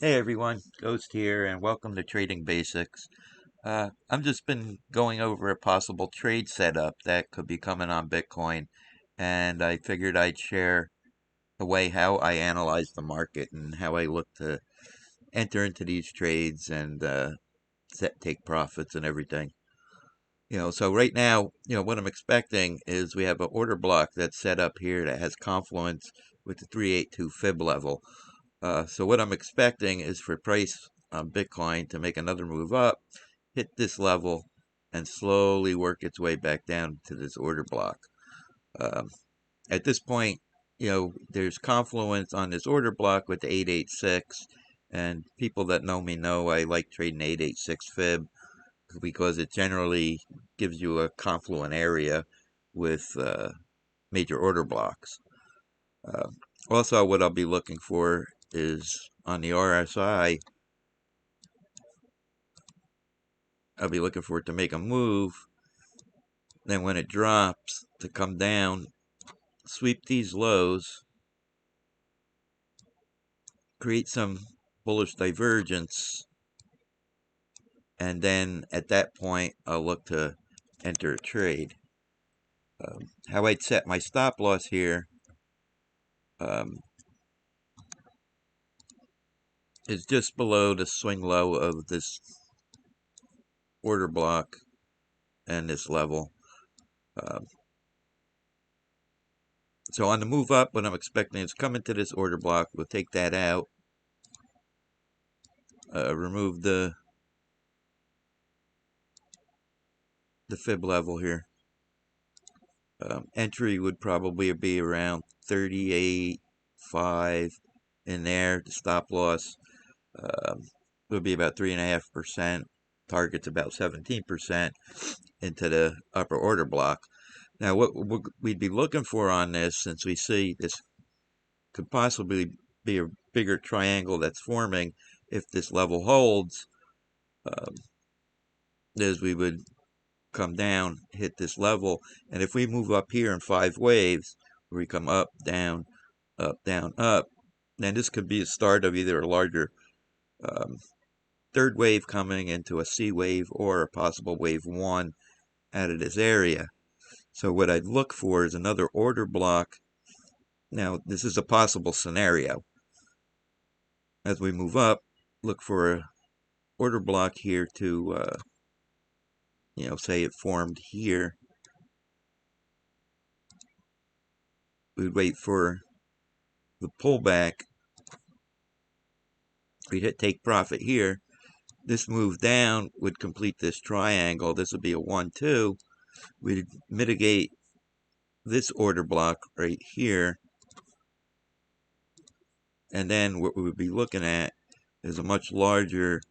Hey everyone, Ghost here, and welcome to Trading Basics. I've just been going over a possible trade setup that could be coming on Bitcoin, and I figured I'd share the way how I analyze the market and how I look to enter into these trades and take profits and everything. So right now, what I'm expecting is we have an order block that's set up here that has confluence with the 382 fib level. So what I'm expecting is for price on Bitcoin to make another move up, hit this level, and slowly work its way back down to this order block. Um, at this point, there's confluence on this order block with the 886, and people that know me know I like trading 886 fib because it generally gives you a confluent area with major order blocks. Uh, Also, what I'll be looking for is on the RSI, I'll be looking for it to make a move. Then when it drops, to come down, sweep these lows, create some bullish divergence, and then at that point, I'll look to enter a trade. How I'd set my stop loss here um, is just below the swing low of this order block and this level. Um, so on the move up, what I'm expecting is come into this order block. We'll take that out, remove the fib level here. Entry would probably be around 38.5 in there. The stop loss would be about 3.5%. Target's about 17% into the upper order block. Now, what we'd be looking for on this, since we see this could possibly be a bigger triangle that's forming if this level holds, um, is we would come down, hit this level, and if we move up here in 5 waves, where we come up, down, up, then this could be a start of either a larger um, third wave coming into a C wave or a possible wave 1 out of this area. So what I'd look for is another order block. Now, this is a possible scenario. As we move up, look for a order block here to, say it formed here. We'd wait for the pullback. We'd hit take profit here. This move down would complete this triangle. This would be a 1-2. We'd mitigate this order block right here. And then what we would be looking at is a much larger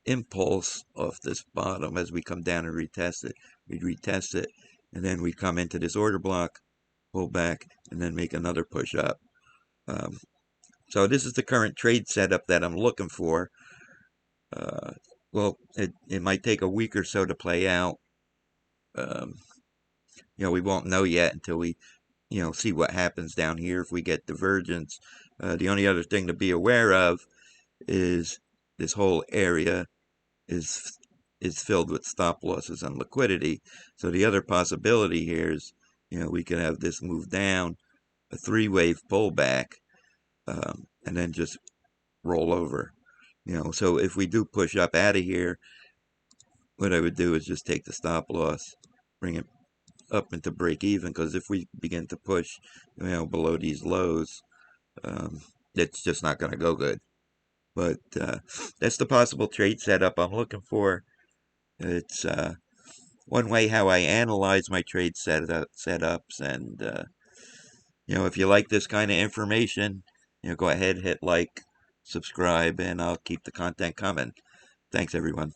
impulse off this bottom as we come down and retest it. We'd retest it, and then we come into this order block, pull back, and then make another push up. So this is the current trade setup that I'm looking for. Well, it might take a week or so to play out. We won't know yet until we, see what happens down here if we get divergence. The only other thing to be aware of is this whole area is filled with stop losses and liquidity. So the other possibility here is, we could have this move down, a 3-wave pullback, and then just roll over. So if we do push up out of here, what I would do is just take the stop loss, bring it up into break even, because if we begin to push, below these lows, it's just not going to go good. But that's the possible trade setup I'm looking for. It's one way how I analyze my trade setups. And, if you like this kind of information, go ahead, hit like, subscribe, and I'll keep the content coming. Thanks, everyone.